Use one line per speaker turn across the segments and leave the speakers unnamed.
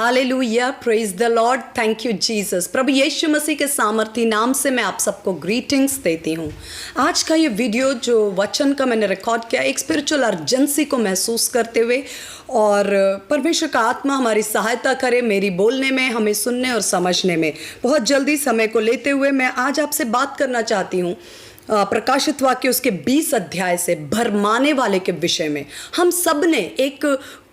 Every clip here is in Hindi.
Hallelujah, praise the Lord, thank you Jesus. प्रभु यीशु मसीह के सामर्थी नाम से मैं आप सबको ग्रीटिंग्स देती हूँ। आज का ये वीडियो जो वचन का मैंने रिकॉर्ड किया, एक स्पिरिचुअल अर्जेंसी को महसूस करते हुए, और परमेश्वर का आत्मा हमारी सहायता करे मेरी बोलने में, हमें सुनने और समझने में। बहुत जल्दी समय को लेते हुए मैं आज आपसे बात करना चाहती हूँ प्रकाशित वाक्य उसके 20 अध्याय से भरमाने वाले के विषय में। हम सब ने एक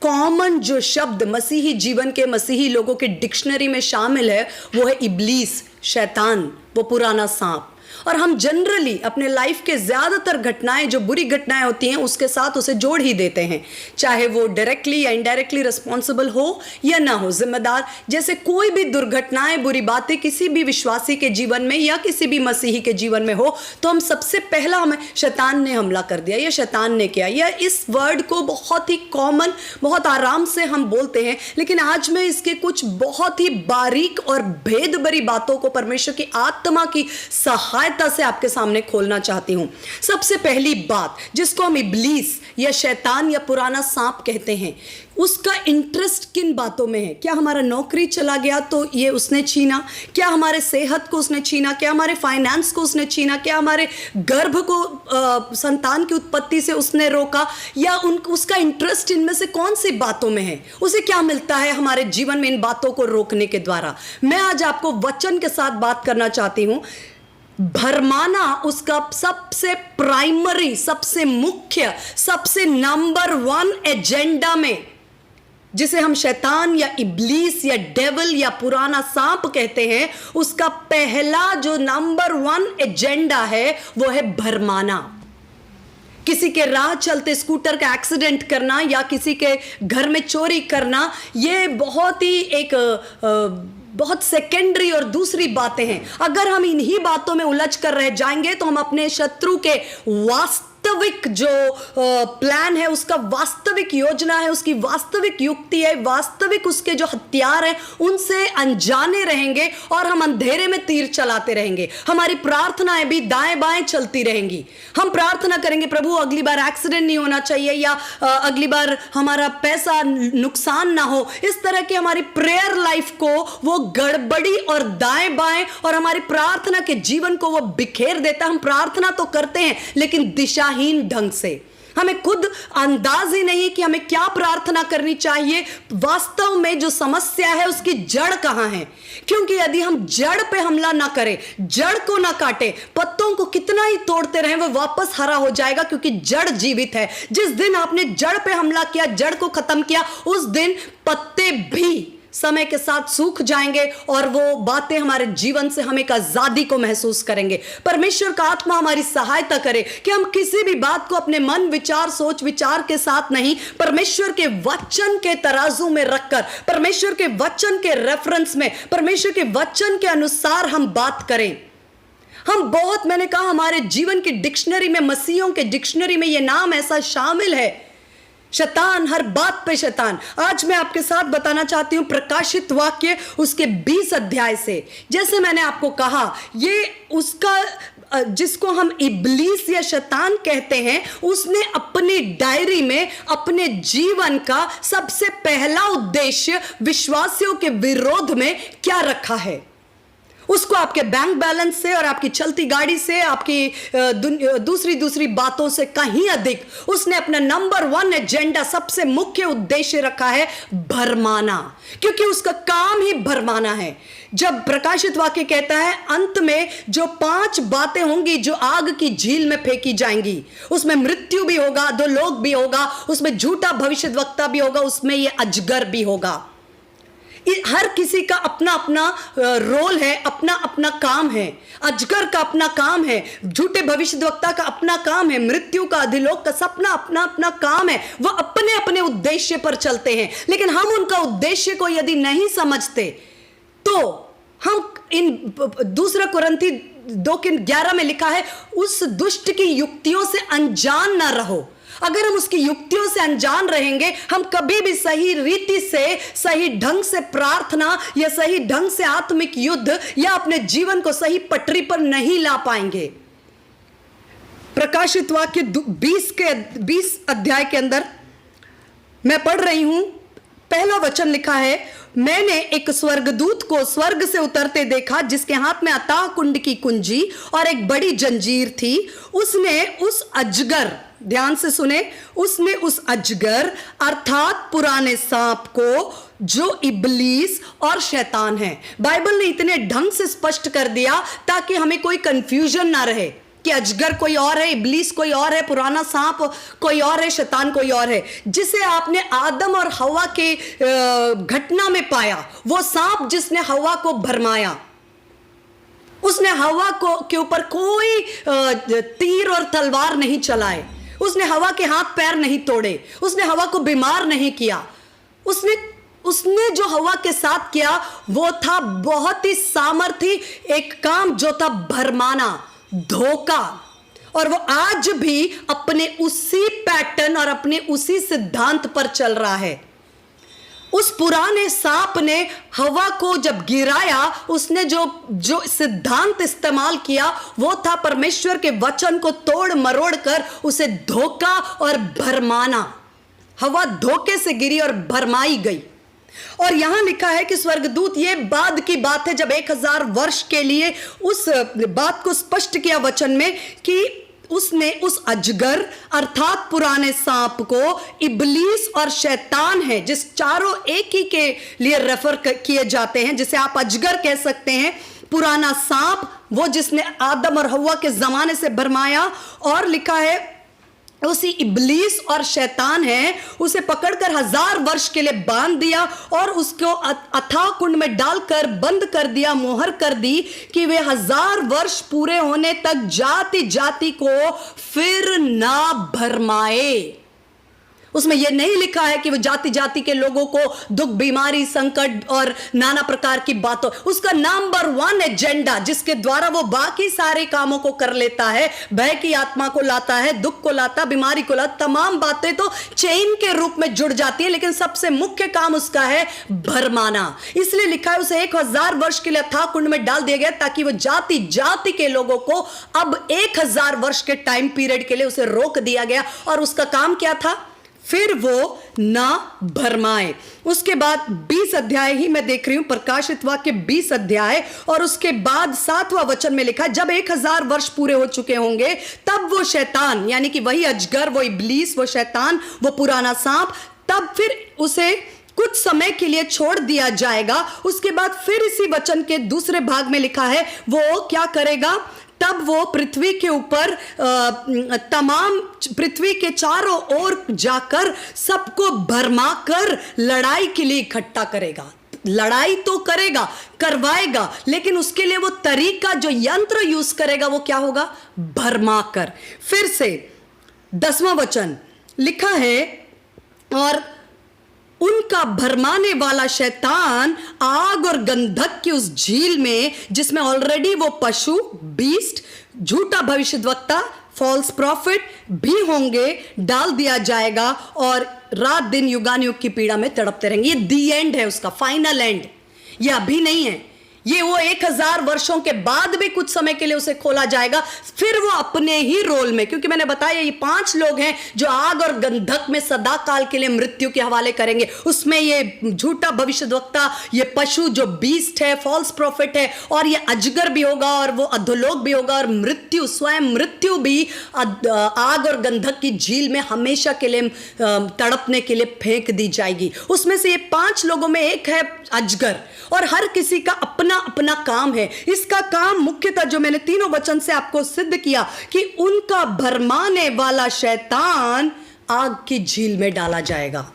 कॉमन जो शब्द मसीही जीवन के, मसीही लोगों के डिक्शनरी में शामिल है, वो है इब्लीस, शैतान, वो पुराना सांप। और हम जनरली अपने लाइफ के ज़्यादातर घटनाएं, जो बुरी घटनाएं होती हैं, उसके साथ उसे जोड़ ही देते हैं, चाहे वो डायरेक्टली या इनडायरेक्टली रिस्पॉन्सिबल हो या ना हो, जिम्मेदार। जैसे कोई भी दुर्घटनाएं, बुरी बातें किसी भी विश्वासी के जीवन में या किसी भी मसीही के जीवन में हो, तो हम सबसे पहला हमें शैतान ने हमला कर दिया, या शैतान ने किया, या इस वर्ड को बहुत ही कॉमन, बहुत आराम से हम बोलते हैं। लेकिन आज मैं इसके कुछ बहुत ही बारीक और भेद भरी बातों को परमेश्वर की आत्मा की सहायता से आपके सामने खोलना चाहती हूं। सबसे पहली बात, जिसको हम इब्लीस या शैतान या पुराना सांप कहते हैं, उसका इंटरेस्ट किन बातों में है? क्या हमारा नौकरी चला गया तो ये उसने छीना? क्या हमारे सेहत को उसने छीना? क्या हमारे फाइनेंस को उसने छीना? क्या हमारे गर्भ को संतान की उत्पत्ति से उसने रोका? या उसका इंटरेस्ट इनमें से कौन सी बातों में है? उसे क्या मिलता है हमारे जीवन में इन बातों को रोकने के द्वारा? मैं आज आपको वचन के साथ बात करना चाहती हूं। भरमाना उसका सबसे प्राइमरी, सबसे मुख्य, सबसे नंबर 1 एजेंडा में, जिसे हम शैतान या इब्लीस या डेविल या पुराना सांप कहते हैं, उसका पहला जो नंबर 1 एजेंडा है वो है भरमाना। किसी के राह चलते स्कूटर का एक्सीडेंट करना या किसी के घर में चोरी करना, ये बहुत ही एक बहुत सेकेंडरी और दूसरी बातें हैं। अगर हम इन्हीं बातों में उलझ कर रह जाएंगे तो हम अपने शत्रु के वास्तविक जो प्लान है, उसका वास्तविक योजना है, उसकी वास्तविक युक्ति है, वास्तविक उसके जो हथियार हैं, उनसे अनजाने रहेंगे और हम अंधेरे में तीर चलाते रहेंगे। हमारी प्रार्थनाएं भी दाएं बाएं चलती रहेंगी। हम प्रार्थना करेंगे, प्रभु अगली बार एक्सीडेंट नहीं होना चाहिए, या अगली बार हमारा पैसा नुकसान ना हो। इस तरह की हमारी प्रेयर लाइफ को वो गड़बड़ी और दाएं बाएं और हमारी प्रार्थना के जीवन को वो बिखेर देता। हम प्रार्थना तो करते हैं लेकिन दिशाहीन ढंग से। हमें खुद अंदाज ही नहीं कि हमें क्या प्रार्थना करनी चाहिए। वास्तव में जो समस्या है उसकी जड़ कहां है? क्योंकि यदि हम जड़ पे हमला ना करें, जड़ को ना काटे, पत्तों को कितना ही तोड़ते रहें, वो वापस हरा हो जाएगा, क्योंकि जड़ जीवित है। जिस दिन आपने जड़ पे हमला किया, जड़ को खत्म किया, उस दिन पत्ते भी समय के साथ सूख जाएंगे और वो बातें हमारे जीवन से हम एक आजादी को महसूस करेंगे। परमेश्वर का आत्मा हमारी सहायता करे कि हम किसी भी बात को अपने मन, विचार, सोच विचार के साथ नहीं, परमेश्वर के वचन के तराजू में रखकर, परमेश्वर के वचन के रेफरेंस में, परमेश्वर के वचन के अनुसार हम बात करें। हम बहुत, मैंने कहा, हमारे जीवन की डिक्शनरी में, मसीहों के डिक्शनरी में ये नाम ऐसा शामिल है, शैतान, हर बात पे शैतान। आज मैं आपके साथ बताना चाहती हूं प्रकाशित वाक्य उसके 20 अध्याय से। जैसे मैंने आपको कहा, ये उसका जिसको हम इब्लीस या शैतान कहते हैं, उसने अपनी डायरी में अपने जीवन का सबसे पहला उद्देश्य विश्वासियों के विरोध में क्या रखा है। उसको आपके बैंक बैलेंस से और आपकी चलती गाड़ी से, आपकी दूसरी बातों से कहीं अधिक उसने अपना नंबर 1 एजेंडा, सबसे मुख्य उद्देश्य रखा है भरमाना, क्योंकि उसका काम ही भरमाना है। जब प्रकाशित वाक्य कहता है अंत में जो 5 बातें होंगी जो आग की झील में फेंकी जाएंगी, उसमें मृत्यु भी होगा, 2 लोग भी होगा, उसमें झूठा भविष्यद्वक्ता भी होगा, उसमें ये अजगर भी होगा। हर किसी का अपना अपना रोल है, अपना अपना काम है। अजगर का अपना काम है, झूठे भविष्यद्वक्ता का अपना काम है, मृत्यु का, अधिलोक का, सबना अपना अपना काम है। वो अपने अपने उद्देश्य पर चलते हैं। लेकिन हम उनका उद्देश्य को यदि नहीं समझते तो हम इन 2 कुरिन्थी 2:11 में लिखा है, उस दुष्ट की युक्तियों से अनजान ना रहो। अगर हम उसकी युक्तियों से अनजान रहेंगे, हम कभी भी सही रीति से, सही ढंग से प्रार्थना या सही ढंग से आत्मिक युद्ध या अपने जीवन को सही पटरी पर नहीं ला पाएंगे। प्रकाशित वाक्य 20 अध्याय के अंदर मैं पढ़ रही हूं पहला वचन लिखा है, मैंने एक स्वर्गदूत को स्वर्ग से उतरते देखा जिसके हाथ में अथाह कुंड की कुंजी और एक बड़ी जंजीर थी। उसने उस अजगर, ध्यान से सुने, उसने उस अजगर अर्थात पुराने सांप को जो इब्लीस और शैतान है, बाइबल ने इतने ढंग से स्पष्ट कर दिया ताकि हमें कोई कंफ्यूजन ना रहे कि अजगर कोई और है, इब्लीस कोई और है, पुराना सांप कोई और है, शैतान कोई और है। जिसे आपने आदम और हवा के घटना में पाया, वो सांप जिसने हवा को भरमाया, उसने हवा को के ऊपर कोई तीर और तलवार नहीं चलाए, उसने हवा के हाथ पैर नहीं तोड़े, उसने हवा को बीमार नहीं किया। उसने जो हवा के साथ किया वो था बहुत ही सामर्थी एक काम, जो था भरमाना, धोखा। और वो आज भी अपने उसी पैटर्न और अपने उसी सिद्धांत पर चल रहा है। उस पुराने सांप ने हवा को जब गिराया, उसने जो सिद्धांत इस्तेमाल किया वो था परमेश्वर के वचन को तोड़ मरोड़ कर उसे धोखा और भरमाना। हवा धोखे से गिरी और भरमाई गई। और यहां लिखा है कि स्वर्गदूत, ये बाद की बात है जब 1000 वर्ष के लिए उस बात को स्पष्ट किया वचन में कि उसने उस अजगर अर्थात पुराने सांप को इब्लीस और शैतान है, जिस चारों एक ही के लिए रेफर किए जाते हैं, जिसे आप अजगर कह सकते हैं, पुराना सांप वो जिसने आदम और हव्वा के जमाने से भरमाया, और लिखा है उसी इब्लीस और शैतान है, उसे पकड़कर 1000 वर्ष के लिए बांध दिया और उसको अथाह कुंड में डालकर बंद कर दिया, मोहर कर दी कि वे 1000 वर्ष पूरे होने तक जाति जाति को फिर ना भरमाए। उसमें यह नहीं लिखा है कि वो जाति जाति के लोगों को दुख, बीमारी, संकट और नाना प्रकार की बातों, उसका नंबर 1 एजेंडा जिसके द्वारा वो बाकी सारे कामों को कर लेता है, भय की आत्मा को लाता है, दुख को लाता, बीमारी को लाता, तमाम बातें तो चेन के रूप में जुड़ जाती है, लेकिन सबसे मुख्य काम उसका है भरमाना। इसलिए लिखा है उसे 1000 वर्ष के लिए अथाह कुंड में डाल दिया गया ताकि वो जाति जाति के लोगों को अब 1000 वर्ष के टाइम पीरियड के लिए उसे रोक दिया गया। और उसका काम क्या था? फिर वो ना भरमाए। उसके बाद 20 अध्याय ही मैं देख रही हूं, प्रकाशित वाक्य 20 अध्याय, और उसके बाद 7वां वचन में लिखा, जब 1000 वर्ष पूरे हो चुके होंगे तब वो शैतान, यानी कि वही अजगर, वो इब्लीस, वो शैतान, वो पुराना सांप, तब फिर उसे कुछ समय के लिए छोड़ दिया जाएगा। उसके बाद फिर इसी वचन के दूसरे भाग में लिखा है वो क्या करेगा? तब वो पृथ्वी के ऊपर तमाम पृथ्वी के चारों ओर जाकर सबको भरमा कर लड़ाई के लिए इकट्ठा करेगा। लड़ाई तो करेगा, करवाएगा, लेकिन उसके लिए वो तरीका, जो यंत्र यूज करेगा वो क्या होगा? भरमा कर। फिर से 10वां वचन लिखा है, और उनका भरमाने वाला शैतान आग और गंधक की उस झील में, जिसमें ऑलरेडी वो पशु, बीस्ट, झूठा भविष्यद्वक्ता, फॉल्स प्रॉफिट भी होंगे, डाल दिया जाएगा और रात दिन युगानुयुग की पीड़ा में तड़पते रहेंगे। ये दी एंड है, उसका फाइनल एंड। ये अभी नहीं है, ये वो 1000 वर्षों के बाद भी कुछ समय के लिए उसे खोला जाएगा, फिर वो अपने ही रोल में, क्योंकि मैंने बताया ये 5 लोग हैं जो आग और गंधक में सदा काल के लिए मृत्यु के हवाले करेंगे। उसमें ये झूठा भविष्यद्वक्ता, ये पशु जो बीस्ट है, फॉल्स प्रॉफिट है, और ये अजगर भी होगा, और वो अधोलोक भी होगा, और मृत्यु, स्वयं मृत्यु भी आग और गंधक की झील में हमेशा के लिए तड़पने के लिए फेंक दी जाएगी। उसमें से ये 5 लोगों में एक है अजगर, और हर किसी का अपना अपना काम है। इसका काम मुख्यतः, जो मैंने तीनों वचन से आपको सिद्ध किया, कि उनका भरमाने वाला शैतान आग की झील में डाला जाएगा।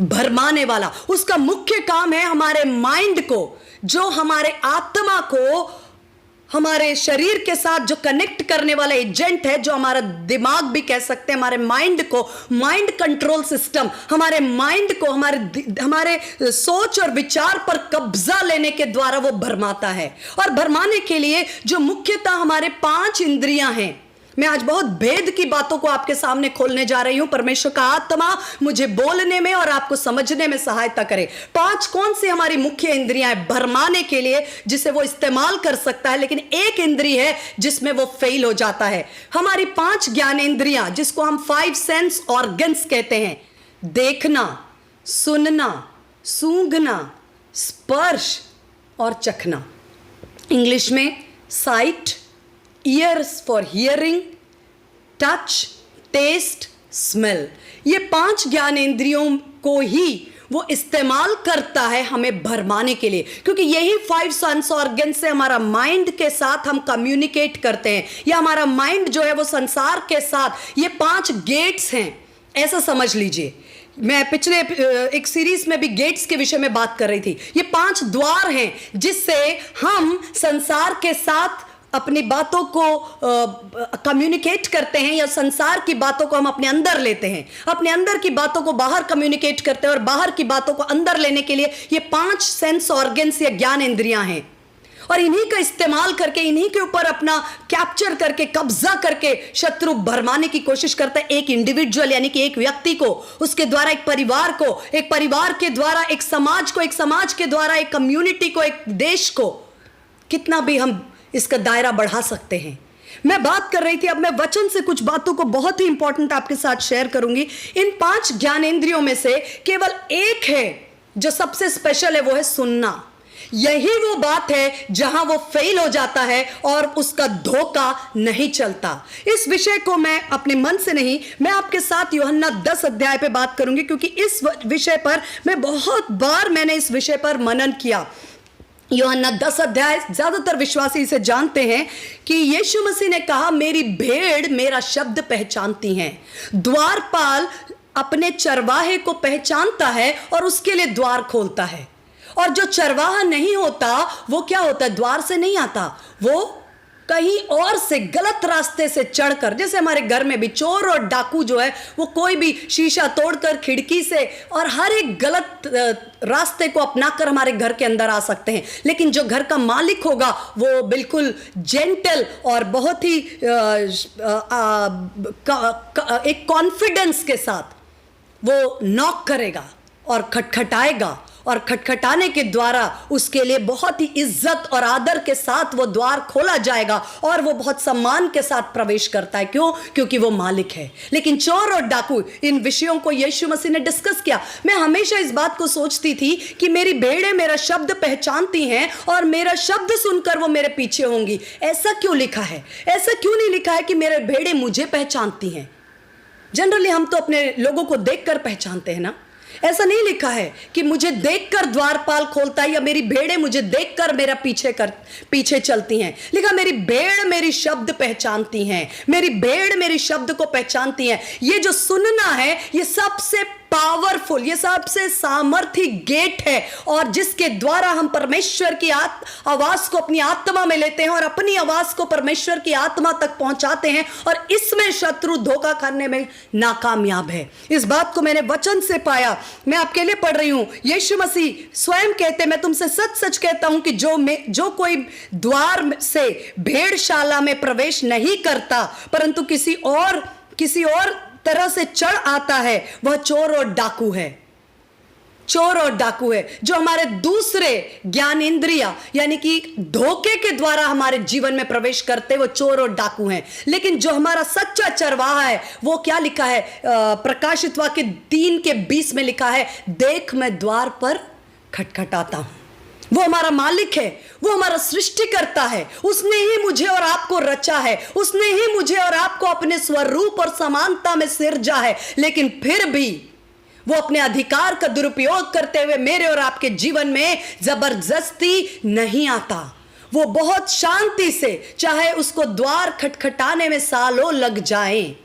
भरमाने वाला, उसका मुख्य काम है हमारे माइंड को, जो हमारे आत्मा को हमारे शरीर के साथ जो कनेक्ट करने वाला एजेंट है, जो हमारा दिमाग भी कह सकते हैं, हमारे माइंड को, माइंड कंट्रोल सिस्टम, हमारे माइंड को हमारे सोच और विचार पर कब्जा लेने के द्वारा वो भरमाता है। और भरमाने के लिए जो मुख्यतः हमारे 5 इंद्रियां हैं, मैं आज बहुत भेद की बातों को आपके सामने खोलने जा रही हूं। परमेश्वर का आत्मा मुझे बोलने में और आपको समझने में सहायता करे। 5 कौन सी हमारी मुख्य इंद्रियां हैं भरमाने के लिए, जिसे वो इस्तेमाल कर सकता है, लेकिन एक इंद्री है जिसमें वो फेल हो जाता है। हमारी 5 ज्ञान इंद्रियां, जिसको हम 5 सेंस ऑर्गन्स कहते हैं, देखना, सुनना, सूंघना, स्पर्श और चखना। इंग्लिश में sight, ears for hearing, touch, taste, smell. ये 5 ज्ञानेंद्रियों को ही वो इस्तेमाल करता है हमें भरमाने के लिए, क्योंकि यही 5 सेंस ऑर्गन से हमारा माइंड के साथ हम कम्युनिकेट करते हैं, या हमारा माइंड जो है वो संसार के साथ, ये 5 गेट्स हैं, ऐसा समझ लीजिए। मैं पिछले एक सीरीज में भी गेट्स के विषय में बात कर रही थी। ये 5 द्वार हैं जिससे हम संसार के साथ अपनी बातों को कम्युनिकेट करते हैं, या संसार की बातों को हम अपने अंदर लेते हैं, अपने अंदर की बातों को बाहर कम्युनिकेट करते हैं, और बाहर की बातों को अंदर लेने के लिए ये 5 सेंस ऑर्गन्स या ज्ञान इंद्रियां हैं। और इन्हीं का इस्तेमाल करके, इन्हीं के ऊपर अपना कैप्चर करके, कब्जा करके शत्रु भरमाने की कोशिश करता है एक इंडिविजुअल, यानी कि एक व्यक्ति को, उसके द्वारा एक परिवार को, एक परिवार के द्वारा एक समाज को, एक समाज के द्वारा एक कम्युनिटी को, एक देश को। कितना भी हम इसका दायरा बढ़ा सकते हैं। मैं बात कर रही थी, अब मैं वचन से कुछ बातों को बहुत ही इंपॉर्टेंट आपके साथ शेयर करूंगी। इन 5 ज्ञानेंद्रियों में से केवल एक है जो सबसे स्पेशल है, वो है सुनना। यही वो बात है जहां वो फेल हो जाता है और उसका धोखा नहीं चलता। इस विषय को मैं अपने मन से नहीं, मैं आपके साथ यूहन्ना 10 अध्याय पे बात करूंगी, क्योंकि इस विषय पर मैं बहुत बार मैंने इस विषय पर मनन किया। यूहन्ना 10 अध्याय, ज्यादातर विश्वासी इसे जानते हैं कि यीशु मसीह ने कहा, मेरी भेड़ मेरा शब्द पहचानती हैं। द्वारपाल अपने चरवाहे को पहचानता है और उसके लिए द्वार खोलता है। और जो चरवाहा नहीं होता वो क्या होता है, द्वार से नहीं आता, वो कहीं और से गलत रास्ते से चढ़कर, जैसे हमारे घर में भी चोर और डाकू जो है वो कोई भी शीशा तोड़कर, खिड़की से और हर एक गलत रास्ते को अपनाकर हमारे घर के अंदर आ सकते हैं। लेकिन जो घर का मालिक होगा वो बिल्कुल जेंटल और बहुत ही एक कॉन्फिडेंस के साथ वो नॉक करेगा और खटखटाएगा, और खटखटाने के द्वारा उसके लिए बहुत ही इज्जत और आदर के साथ वो द्वार खोला जाएगा और वो बहुत सम्मान के साथ प्रवेश करता है। क्यों? क्योंकि वो मालिक है। लेकिन चोर और डाकू, इन विषयों को यीशु मसीह ने डिस्कस किया। मैं हमेशा इस बात को सोचती थी कि मेरी भेड़ें मेरा शब्द पहचानती हैं और मेरा शब्द सुनकर वो मेरे पीछे होंगी। ऐसा क्यों लिखा है? ऐसा क्यों नहीं लिखा है कि मेरे भेड़ें मुझे पहचानती हैं? जनरली हम तो अपने लोगों को देखकर पहचानते हैं ना। ऐसा नहीं लिखा है कि मुझे देखकर द्वारपाल खोलता है, या मेरी भेड़ें मुझे देखकर मेरा पीछे चलती हैं। लिखा, मेरी भेड़ मेरी शब्द पहचानती हैं, मेरी भेड़ मेरी शब्द को पहचानती हैं। ये जो सुनना है, ये सबसे पावरफुल, ये सबसे सामर्थी गेट है, और जिसके द्वारा हम परमेश्वर की आवाज को अपनी आत्मा में लेते हैं और अपनी आवाज को परमेश्वर की आत्मा तक पहुंचाते हैं, और इसमें शत्रु धोखा खाने में नाकामयाब है। इस बात को मैंने वचन से पाया। मैं आपके लिए पढ़ रही हूं। यीशु मसीह स्वयं कहते, मैं तुमसे सच सच कहता हूं कि जो कोई द्वार से भेड़शाला में प्रवेश नहीं करता, परंतु किसी और तरह से चढ़ आता है, वह चोर और डाकू है। चोर और डाकू है। जो हमारे दूसरे ज्ञान इंद्रिया यानी कि धोखे के द्वारा हमारे जीवन में प्रवेश करते, वो चोर और डाकू हैं। लेकिन जो हमारा सच्चा चरवाहा है, वो क्या लिखा है? प्रकाशित वाक्य 3:20 में लिखा है, देख मैं द्वार पर खटखटाता हूं। वो हमारा मालिक है, वो हमारा सृष्टिकर्ता है। उसने ही मुझे और आपको रचा है, उसने ही मुझे और आपको अपने स्वरूप और समानता में सिरजा है। लेकिन फिर भी वो अपने अधिकार का दुरुपयोग करते हुए मेरे और आपके जीवन में जबरदस्ती नहीं आता। वो बहुत शांति से, चाहे उसको द्वार खटखटाने में सालों लग जाएं।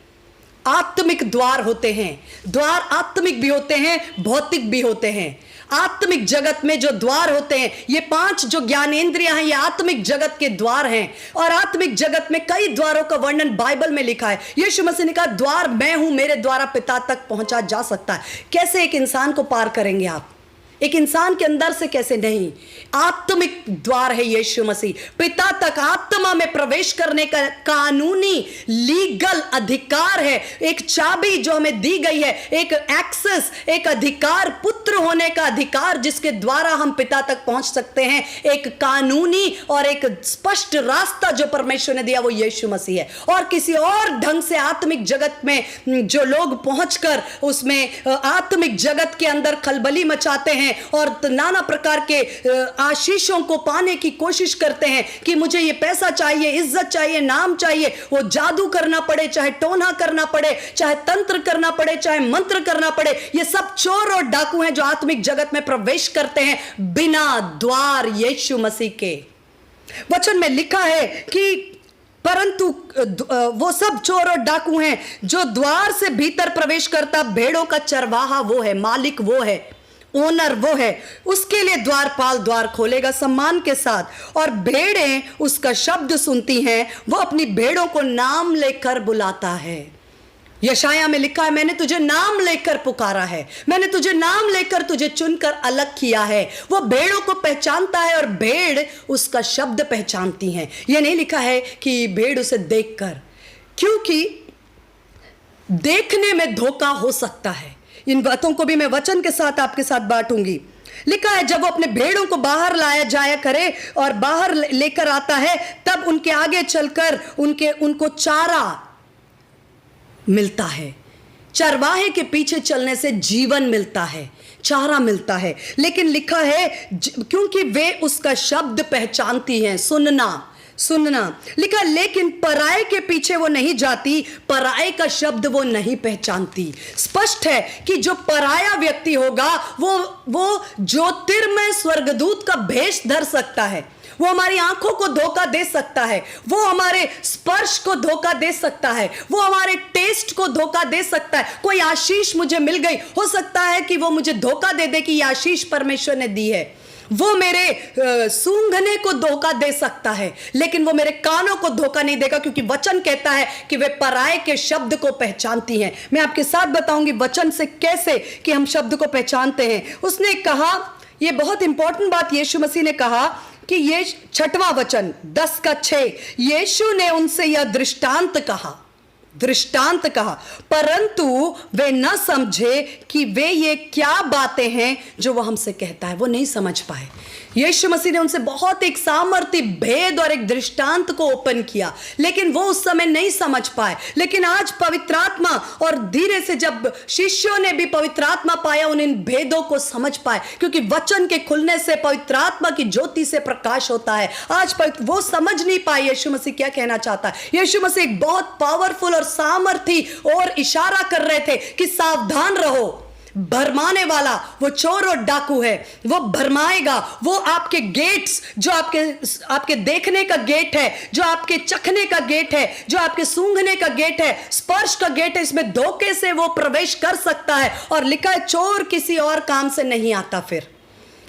आत्मिक द्वार होते हैं। द्वार आत्मिक भी होते हैं, भौतिक भी होते हैं। आत्मिक जगत में जो द्वार होते हैं, ये 5 जो ज्ञानेंद्रियां हैं, ये आत्मिक जगत के द्वार हैं। और आत्मिक जगत में कई द्वारों का वर्णन बाइबल में लिखा है। यीशु मसीह ने कहा, द्वार मैं हूं, मेरे द्वारा पिता तक पहुंचा जा सकता है। कैसे एक इंसान को पार करेंगे आप? एक इंसान के अंदर से कैसे नहीं? आत्मिक द्वार है यीशु मसीह। पिता तक आत्मा में प्रवेश करने का कानूनी लीगल अधिकार है। एक चाबी जो हमें दी गई है, एक एक्सेस, एक अधिकार, पुत्र होने का अधिकार, जिसके द्वारा हम पिता तक पहुंच सकते हैं। एक कानूनी और एक स्पष्ट रास्ता जो परमेश्वर ने दिया, वो यीशु मसीह है। और किसी और ढंग से आत्मिक जगत में जो लोग पहुंचकर उसमें आत्मिक जगत के अंदर खलबली मचाते हैं, हैं और नाना प्रकार के आशीषों को पाने की कोशिश करते हैं कि मुझे ये पैसा चाहिए, इज्जत चाहिए, नाम चाहिए। वो जादू करना पड़े, चाहे टोना करना पड़े, चाहे तंत्र करना पड़े, चाहे मंत्र करना पड़े, ये सब चोर और डाकू हैं जो आत्मिक जगत में प्रवेश करते हैं बिना द्वार यीशु मसीह के। वचन में लिखा है कि परंतु वो सब चोर और डाकू हैं जो द्वार से भीतर प्रवेश करता। भेड़ों का चरवाहा वो है, मालिक वो है, ओनर वो है। उसके लिए द्वारपाल द्वार खोलेगा सम्मान के साथ, और भेड़ें उसका शब्द सुनती हैं। वो अपनी भेड़ों को नाम लेकर बुलाता है। यशाया में लिखा है, मैंने तुझे नाम लेकर पुकारा है, मैंने तुझे नाम लेकर तुझे चुनकर अलग किया है। वो भेड़ों को पहचानता है और भेड़ उसका शब्द पहचानती हैं। यह नहीं लिखा है कि भेड़ उसे देखकर, क्योंकि देखने में धोखा हो सकता है। इन बातों को भी मैं वचन के साथ आपके साथ बांटूंगी। लिखा है, जब वो अपने भेड़ों को बाहर लाया जाया करे और बाहर लेकर आता है, तब उनके आगे चलकर उनको चारा मिलता है। चरवाहे के पीछे चलने से जीवन मिलता है, चारा मिलता है। लेकिन लिखा है क्योंकि वे उसका शब्द पहचानती हैं, सुनना लिखा। लेकिन पराये के पीछे वो नहीं जाती, पराये का शब्द वो नहीं पहचानती। स्पष्ट है कि जो पराया व्यक्ति होगा वो ज्योतिर्मय स्वर्गदूत का भेष धर सकता है, वो हमारी आंखों को धोखा दे सकता है, वो हमारे स्पर्श को धोखा दे सकता है, वो हमारे टेस्ट को धोखा दे सकता है। कोई आशीष मुझे मिल गई, हो सकता है कि वो मुझे धोखा दे दे कि ये आशीष परमेश्वर ने दी है। वो मेरे सूंघने को धोखा दे सकता है, लेकिन वो मेरे कानों को धोखा नहीं देगा, क्योंकि वचन कहता है कि वे पराये के शब्द को पहचानती हैं। मैं आपके साथ बताऊंगी वचन से कैसे कि हम शब्द को पहचानते हैं। उसने कहा, ये बहुत इंपॉर्टेंट बात यीशु मसीह ने कहा कि ये 6वां वचन 10:6, यीशु ने उनसे यह दृष्टांत कहा, परंतु वे न समझे कि वे ये क्या बातें हैं जो वह हमसे कहता है। वो नहीं समझ पाए। यीशु मसीह ने उनसे बहुत एक सामर्थ्य भेद और एक दृष्टांत को ओपन किया, लेकिन वो उस समय नहीं समझ पाए। लेकिन आज पवित्र आत्मा, और धीरे से जब शिष्यों ने भी पवित्र आत्मा पाया, उन इन भेदों को समझ पाए, क्योंकि वचन के खुलने से पवित्र आत्मा की ज्योति से प्रकाश होता है। आज वो समझ नहीं पाए यीशु मसीह क्या कहना चाहता है। यीशु मसीह एक बहुत पावरफुल और सामर्थी और इशारा कर रहे थे कि सावधान रहो, भरमाने वाला वो चोर और डाकू है, वो भरमाएगा। वो आपके गेट्स, जो आपके देखने का गेट है, जो आपके चखने का गेट है, जो आपके सूंघने का गेट है, स्पर्श का गेट है, इसमें धोखे से वो प्रवेश कर सकता है। और लिखा है, चोर किसी और काम से नहीं आता। फिर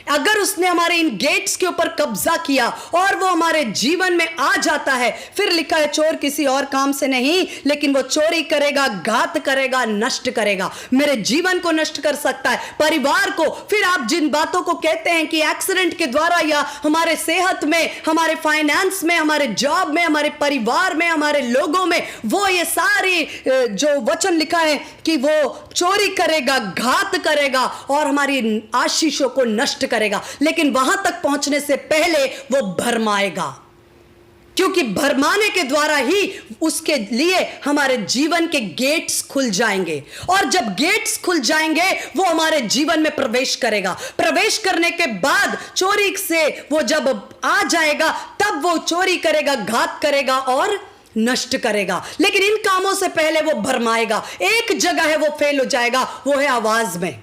अगर उसने हमारे इन गेट्स के ऊपर कब्जा किया और वो हमारे जीवन में आ जाता है, फिर लिखा है, चोर किसी और काम से नहीं, लेकिन वो चोरी करेगा, घात करेगा, नष्ट करेगा। मेरे जीवन को नष्ट कर सकता है, परिवार को। फिर आप जिन बातों को कहते हैं कि एक्सीडेंट के द्वारा, या हमारे सेहत में, हमारे फाइनेंस में, हमारे जॉब में, हमारे परिवार में, हमारे लोगों में, वो ये सारी जो वचन लिखा है कि वो चोरी करेगा, घात करेगा और हमारी आशीषों को नष्ट करेगा। लेकिन वहां तक पहुंचने से पहले वो भरमाएगा, क्योंकि भरमाने के द्वारा ही उसके लिए हमारे जीवन के गेट्स खुल जाएंगे। और जब गेट्स खुल जाएंगे, वो हमारे जीवन में प्रवेश करेगा। प्रवेश करने के बाद चोरी से वो जब आ जाएगा, तब वो चोरी करेगा, घात करेगा और नष्ट करेगा। लेकिन इन कामों से पहले वो भरमाएगा। एक जगह है वो फेल हो जाएगा, वो है आवाज में।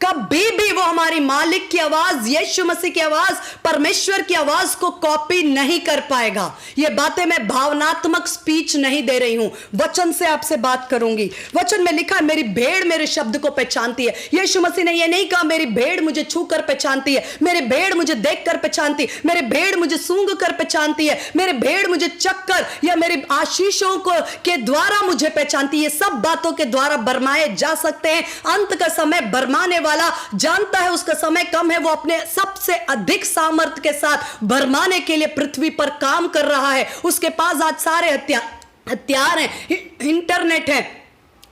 कभी भी वो हमारी मालिक की आवाज, यीशु मसीह की आवाज, परमेश्वर की आवाज को कॉपी नहीं कर पाएगा। ये बातें मैं भावनात्मक स्पीच नहीं दे रही हूं, वचन से आपसे बात करूंगी। वचन में लिखा है, मेरी भेड़ मेरे शब्द को पहचानती है। यीशु मसीह ने ये नहीं कहा मेरी भेड़ मुझे छू कर पहचानती है, मेरी भेड़ मुझे देख कर पहचानती है, मेरी भेड़ मुझे सूंघ कर पहचानती है, मेरी भेड़ मुझे चख कर या मेरी आशीषों को के द्वारा मुझे पहचानती है। ये सब बातों के द्वारा भरमाए जा सकते हैं। अंत का समय भरमाने वाला जानता है उसका समय कम है, वो अपने सबसे अधिक सामर्थ्य के साथ भरमाने के लिए पृथ्वी पर काम कर रहा है। उसके पास आज सारे हथियार हैं, इंटरनेट है,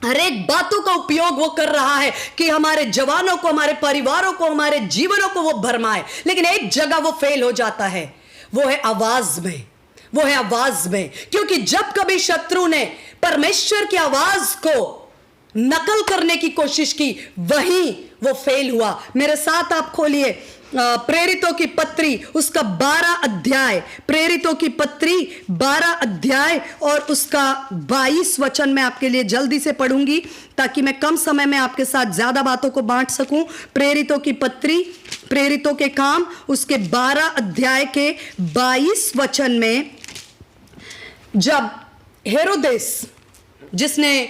हर एक बातों का उपयोग वो कर रहा है कि हमारे जवानों को, हमारे परिवारों को, हमारे जीवनों को वो भरमाए। लेकिन एक जगह वो फेल हो जाता है, वो है आवाज में। वो है आवाज में, क्योंकि जब कभी शत्रु ने परमेश्वर की आवाज को नकल करने की कोशिश की, वहीं वो फेल हुआ। मेरे साथ आप खोलिए प्रेरितों की पत्री उसका 12 अध्याय, प्रेरितों की पत्री 12 अध्याय और उसका 22 वचन मैं आपके लिए जल्दी से पढ़ूंगी ताकि मैं कम समय में आपके साथ ज्यादा बातों को बांट सकूं। प्रेरितों की पत्री, प्रेरितों के काम उसके 12 अध्याय के 22 वचन में, जब हेरोदेस जिसने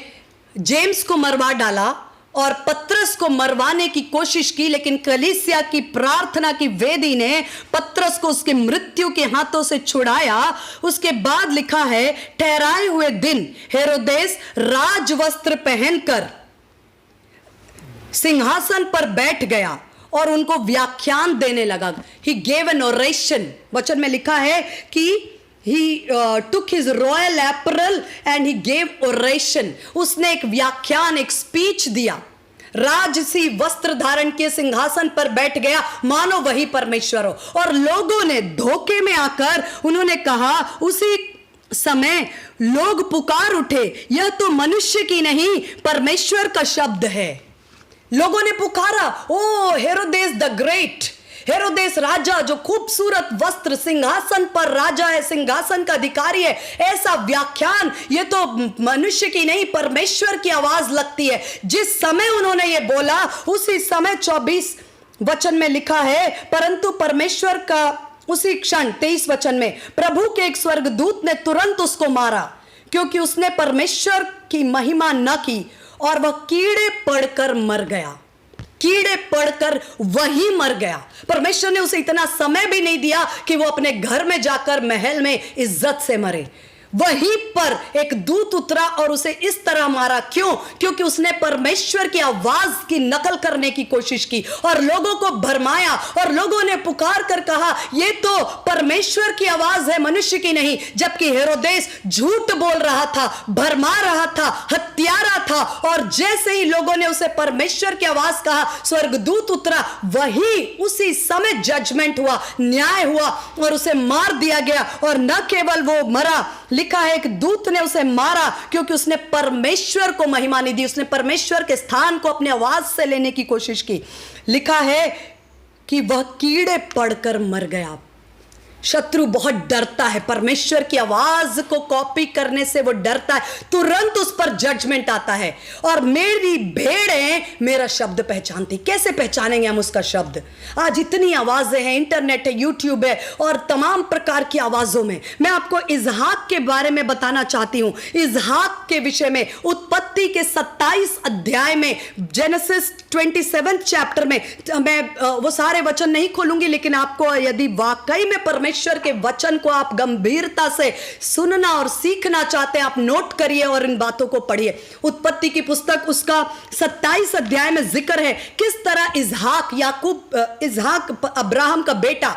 जेम्स को मरवा डाला और पतरस को मरवाने की कोशिश की, लेकिन कलीसिया की प्रार्थना की वेदी ने पतरस को उसके मृत्यु के हाथों से छुड़ाया। उसके बाद लिखा है, ठहराए हुए दिन हेरोदेस राजवस्त्र पहनकर सिंहासन पर बैठ गया और उनको व्याख्यान देने लगा। ही गेव एन ओरेशन, वचन में लिखा है कि He took his royal apparel and he gave oration. उसने एक व्याख्यान, एक स्पीच दिया। राजसी वस्त्र धारण के सिंहासन पर बैठ गया मानो वही परमेश्वर हो। और लोगों ने धोखे में आकर उन्होंने कहा, उसी समय लोग पुकार उठे, यह तो मनुष्य की नहीं परमेश्वर का शब्द है। लोगों ने पुकारा, ओ हेरोदेस द ग्रेट, हेरोदेस राजा जो खूबसूरत वस्त्र, सिंहासन पर राजा है, सिंहासन का अधिकारी है, ऐसा व्याख्यान, ये तो मनुष्य की नहीं परमेश्वर की आवाज लगती है। जिस समय उन्होंने ये बोला उसी समय 24 वचन में लिखा है, परंतु परमेश्वर का उसी क्षण 23 वचन में, प्रभु के एक स्वर्गदूत ने तुरंत उसको मारा क्योंकि उसने परमेश्वर की महिमा न की और वह कीड़े पड़कर मर गया। कीड़े पड़कर वही मर गया। परमेश्वर ने उसे इतना समय भी नहीं दिया कि वो अपने घर में जाकर महल में इज्जत से मरे। वहीं पर एक दूत उतरा और उसे इस तरह मारा। क्यों? क्योंकि उसने परमेश्वर की आवाज की नकल करने की कोशिश की और लोगों को भरमाया और लोगों ने पुकार कर कहा, यह तो परमेश्वर की आवाज है, मनुष्य की नहीं। जबकि हेरोदेस झूठ बोल रहा था, भरमा रहा था, हत्यारा था। और जैसे ही लोगों ने उसे परमेश्वर की आवाज कहा, स्वर्गदूत उतरा, वही उसी समय जजमेंट हुआ, न्याय हुआ और उसे मार दिया गया। और न केवल वो मरा, लिखा है एक दूत ने उसे मारा क्योंकि उसने परमेश्वर को महिमा नहीं दी, उसने परमेश्वर के स्थान को अपने आवाज से लेने की कोशिश की। लिखा है कि वह कीड़े पड़कर मर गया। शत्रु बहुत डरता है, परमेश्वर की आवाज को कॉपी करने से वो डरता है, तुरंत उस पर जजमेंट आता है। और मेरी भेड़ें मेरा शब्द पहचानती। कैसे पहचानेंगे हम उसका शब्द? आज इतनी आवाजें हैं, इंटरनेट है, यूट्यूब है और तमाम प्रकार की आवाजों में। मैं आपको इसहाक के बारे में बताना चाहती हूं। इसहाक के विषय में उत्पत्ति के 27 अध्याय में, जेनेसिस 27 चैप्टर में, मैं वो सारे वचन नहीं खोलूंगी, लेकिन आपको यदि वाकई में परमेश्वर के वचन को आप गंभीरता से सुनना और सीखना चाहते हैं, आप नोट करिए और इन बातों को पढ़िए। उत्पत्ति की पुस्तक उसका 27 अध्याय में जिक्र है किस तरह इसहाक अब्राहम का बेटा,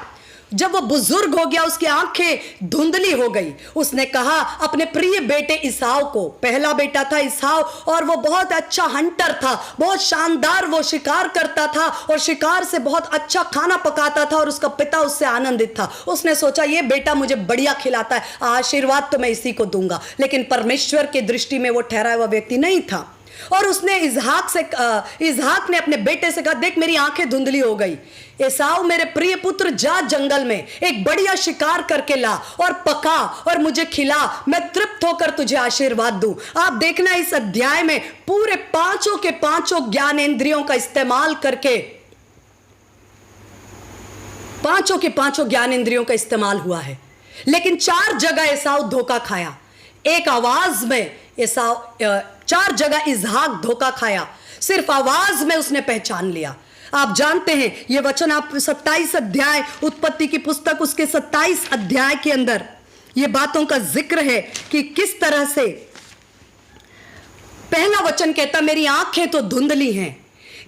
जब वो बुजुर्ग हो गया, उसकी आंखें धुंधली हो गई। उसने कहा अपने प्रिय बेटे इसाव को, पहला बेटा था इसाव और वो बहुत अच्छा हंटर था, बहुत शानदार वो शिकार करता था और शिकार से बहुत अच्छा खाना पकाता था और उसका पिता उससे आनंदित था। उसने सोचा ये बेटा मुझे बढ़िया खिलाता है, आशीर्वाद तो मैं इसी को दूंगा। लेकिन परमेश्वर की दृष्टि में वो ठहरा हुआ व्यक्ति नहीं था। और उसने इसहाक ने अपने बेटे से कहा, देख मेरी आंखें धुंधली हो गई, एसाव मेरे प्रिय पुत्र, जा जंगल में एक बढ़िया शिकार करके ला और पका और मुझे खिला, मैं तृप्त होकर तुझे आशीर्वाद दूं। आप देखना इस अध्याय में पूरे पांचों के पांचों ज्ञानेंद्रियों का इस्तेमाल करके, पांचों के पांचों ज्ञानेंद्रियों का इस्तेमाल हुआ है। लेकिन 4 जगह एसाव धोखा खाया। एक आवाज में एसाव, 4 जगह इसहाक धोखा खाया, सिर्फ आवाज में उसने पहचान लिया। आप जानते हैं ये वचन, आप 27 अध्याय उत्पत्ति की पुस्तक उसके 27 अध्याय के अंदर ये बातों का जिक्र है कि किस तरह से पहला वचन कहता मेरी आंखें तो धुंधली हैं।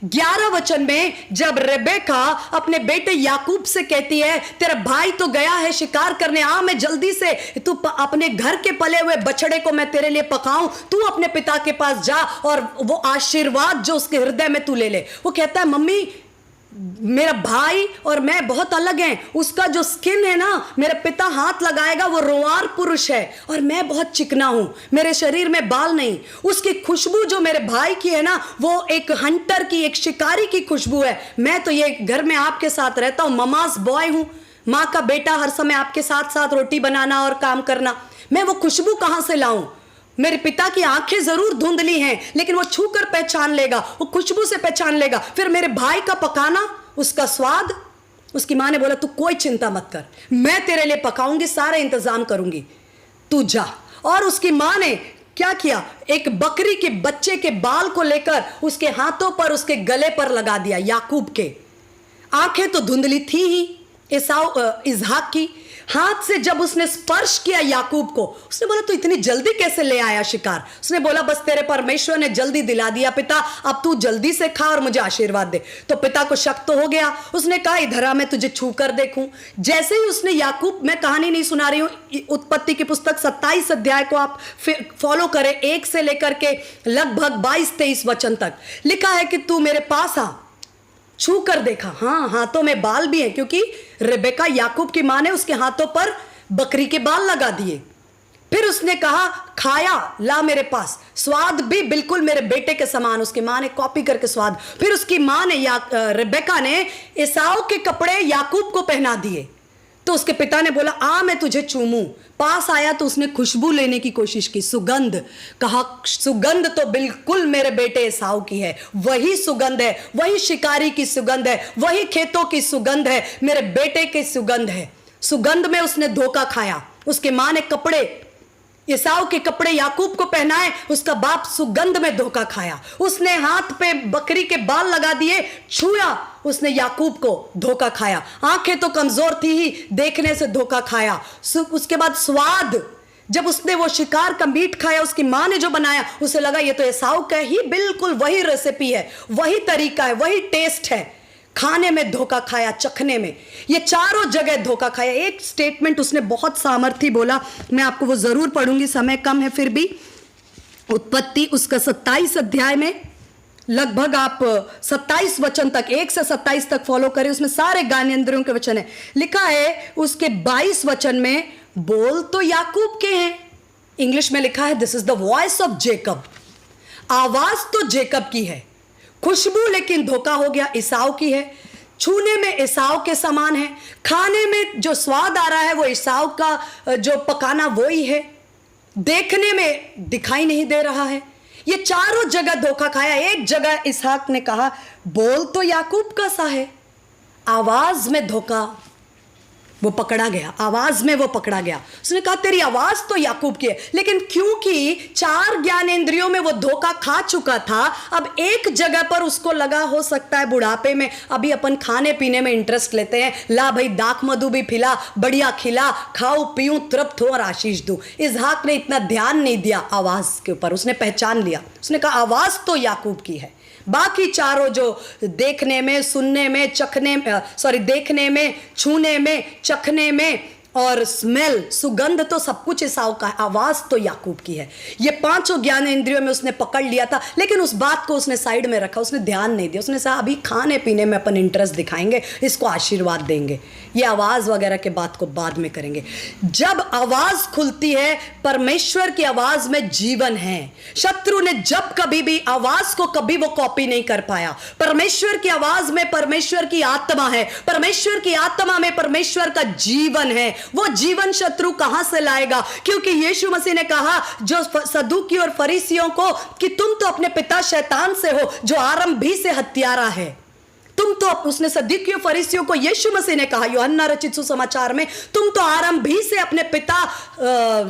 11 वचन में जब रेबेका अपने बेटे याकूब से कहती है तेरा भाई तो गया है शिकार करने, आ मैं जल्दी से, तू अपने घर के पले हुए बछड़े को मैं तेरे लिए पकाऊं, तू अपने पिता के पास जा और वो आशीर्वाद जो उसके हृदय में तू ले ले। वो कहता है मम्मी मेरा भाई और मैं बहुत अलग हैं। उसका जो स्किन है ना, मेरे पिता हाथ लगाएगा वो रोआर पुरुष है और मैं बहुत चिकना हूं, मेरे शरीर में बाल नहीं। उसकी खुशबू जो मेरे भाई की है ना, वो एक हंटर की, एक शिकारी की खुशबू है। मैं तो ये घर में आपके साथ रहता हूं, ममास बॉय हूं, माँ का बेटा, हर समय आपके साथ साथ रोटी बनाना और काम करना। मैं वो खुशबू कहां से लाऊं? मेरे पिता की आंखें जरूर धुंधली हैं, लेकिन वो छूकर पहचान लेगा, वो खुशबू से पहचान लेगा। फिर मेरे भाई का पकाना, उसका स्वाद, उसकी मां ने बोला तू कोई चिंता मत कर, मैं तेरे लिए पकाऊंगी, सारा इंतजाम करूंगी, तू जा। और उसकी मां ने क्या किया, एक बकरी के बच्चे के बाल को लेकर उसके हाथों पर, उसके गले पर लगा दिया। याकूब के आंखें तो धुंधली थी ही, इसहाक की। हाथ से जब उसने स्पर्श किया याकूब को, उसने बोला तू इतनी जल्दी कैसे ले आया शिकार? उसने बोला बस तेरे परमेश्वर ने जल्दी दिला दिया पिता, अब तू जल्दी से खा और मुझे आशीर्वाद दे। तो पिता को शक तो हो गया, उसने कहा इधर आ, मैं तुझे छू कर देखूं। जैसे ही उसने याकूब, मैं कहानी नहीं सुना रही हूं, उत्पत्ति की पुस्तक 27 अध्याय को आप फॉलो करें, 1 से लेकर के लगभग 22-23 वचन तक लिखा है कि तू मेरे पास आ, छू कर देखा। हाँ, हाथों में बाल भी हैं, क्योंकि रेबेका, याकूब की मां ने उसके हाथों पर बकरी के बाल लगा दिए। फिर उसने कहा खाया, ला मेरे पास, स्वाद भी बिल्कुल मेरे बेटे के समान। उसकी मां ने कॉपी करके स्वाद। फिर उसकी मां ने, रेबेका ने एसाव के कपड़े याकूब को पहना दिए। तो उसके पिता ने बोला आ मैं तुझे चूमूं। पास आया तो उसने खुशबू लेने की कोशिश की, सुगंध। कहा सुगंध तो बिल्कुल मेरे बेटे एसाव की है, वही सुगंध है, वही शिकारी की सुगंध है, वही खेतों की सुगंध है, मेरे बेटे की सुगंध है। सुगंध में उसने धोखा खाया। उसके मां ने कपड़े, एसाव के कपड़े याकूब को पहनाए, उसका बाप सुगंध में धोखा खाया। उसने हाथ पे बकरी के बाल लगा दिए, छुआ, उसने याकूब को धोखा खाया। आंखें तो कमजोर थी ही, देखने से धोखा खाया। उसके बाद स्वाद, जब उसने वो शिकार का मीट खाया, उसकी मां ने जो बनाया, उसे लगा ये तो एसाव का ही बिल्कुल वही रेसिपी है, वही तरीका है, वही टेस्ट है। खाने में धोखा खाया, चखने में, ये चारों जगह धोखा खाया। एक स्टेटमेंट उसने बहुत सामर्थी बोला, मैं आपको वो जरूर पढ़ूंगी, समय कम है फिर भी। उत्पत्ति उसका 27 अध्याय में लगभग आप 27 वचन तक, 1 से 27 तक फॉलो करें, उसमें सारे ज्ञानेंद्रियों के वचन है। लिखा है उसके 22 वचन में, बोल तो याकूब के हैं, इंग्लिश में लिखा है this is the voice of Jacob, आवाज तो जेकब की है, खुशबू लेकिन धोखा हो गया एसाव की है। छूने में एसाव के समान है, खाने में जो स्वाद आ रहा है वो एसाव का जो पकाना वो ही है, देखने में दिखाई नहीं दे रहा है। ये चारों जगह धोखा खाया। एक जगह इसहाक ने कहा बोल तो याकूब का सा है, आवाज में धोखा, वो पकड़ा गया, आवाज में वो पकड़ा गया। उसने कहा तेरी आवाज तो याकूब की है, लेकिन क्योंकि 4 ज्ञानेंद्रियों में वो धोखा खा चुका था, अब एक जगह पर उसको लगा, हो सकता है बुढ़ापे में अभी अपन खाने पीने में इंटरेस्ट लेते हैं, ला भाई दाख मधु भी पिला, बढ़िया खिला, खाऊं पीऊं, तृप्त हो और आशीष दूं। इसहाक ने इतना ध्यान नहीं दिया आवाज के ऊपर, उसने पहचान लिया, उसने कहा आवाज तो याकूब की है। बाकी चारों जो देखने में, सुनने में, देखने में, छूने में, चखने में और स्मेल, सुगंध तो सब कुछ एसाव का है, आवाज तो याकूब की है। ये 5 ज्ञान इंद्रियों में उसने पकड़ लिया था, लेकिन उस बात को उसने साइड में रखा, उसने ध्यान नहीं दिया। उसने कहा अभी खाने पीने में अपन इंटरेस्ट दिखाएंगे, इसको आशीर्वाद देंगे, ये आवाज वगैरह के बात को बाद में करेंगे। जब आवाज खुलती है, परमेश्वर की आवाज में जीवन है। शत्रु ने जब कभी भी आवाज को कभी वो कॉपी नहीं कर पाया। परमेश्वर की आवाज में परमेश्वर की आत्मा है, परमेश्वर की आत्मा में परमेश्वर का जीवन है। वो जीवन शत्रु कहां से लाएगा? क्योंकि यीशु मसीह ने कहा जो सदूकी और फरीसियों को कि तुम तो अपने पिता शैतान से हो, जो आरंभी से हत्यारा है। तुम तो, उसने सदूकी और फरीसियों को, यीशु मसीह ने कहा यूहन्ना रचित सुसमाचार में, तुम तो आरंभी से अपने पिता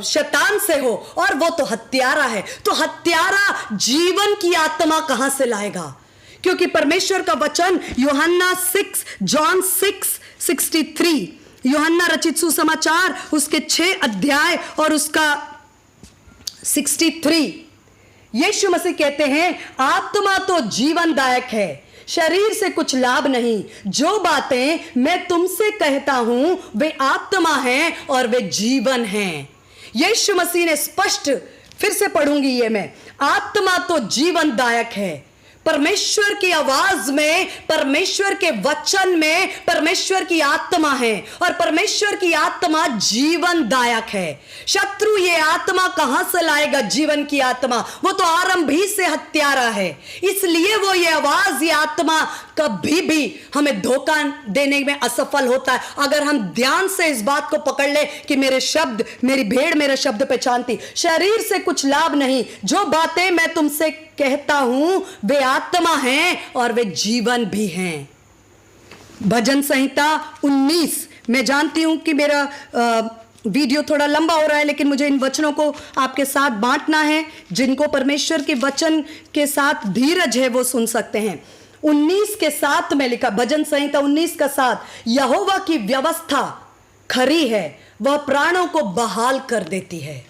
शैतान से हो और वो तो हत्यारा है। तो हत्यारा जीवन की आत्मा कहां से लाएगा? क्योंकि परमेश्वर का वचन यूहन्ना 6:63, यूहन्ना रचित सुसमाचार उसके 6 अध्याय और उसका 63, यीशु मसीह कहते हैं आत्मा तो जीवनदायक है, शरीर से कुछ लाभ नहीं। जो बातें मैं तुमसे कहता हूं वे आत्मा हैं और वे जीवन हैं। यीशु मसीह ने स्पष्ट, फिर से पढ़ूंगी ये मैं, आत्मा तो जीवनदायक है, परमेश्वर की आवाज में, परमेश्वर के वचन में परमेश्वर की आत्मा है, और परमेश्वर की आत्मा जीवनदायक है। शत्रु ये आत्मा कहां से लाएगा? जीवन की आत्मा, वो तो आरंभ ही से हत्यारा है। इसलिए वो ये आवाज, ये आत्मा कभी भी हमें धोखा देने में असफल होता है, अगर हम ध्यान से इस बात को पकड़ ले कि मेरे शब्द, मेरी भेड़ मेरे शब्द पहचानती। शरीर से कुछ लाभ नहीं, जो बातें मैं तुमसे कहता हूं वे आत्मा हैं और वे जीवन भी हैं। भजन संहिता 19। मैं जानती हूं कि मेरा वीडियो थोड़ा लंबा हो रहा है, लेकिन मुझे इन वचनों को आपके साथ बांटना है। जिनको परमेश्वर के वचन के साथ धीरज है वो सुन सकते हैं। 19 के 7 में लिखा, भजन संहिता 19 का 7, यहोवा की व्यवस्था खरी है, वह प्राणों को बहाल कर देती है।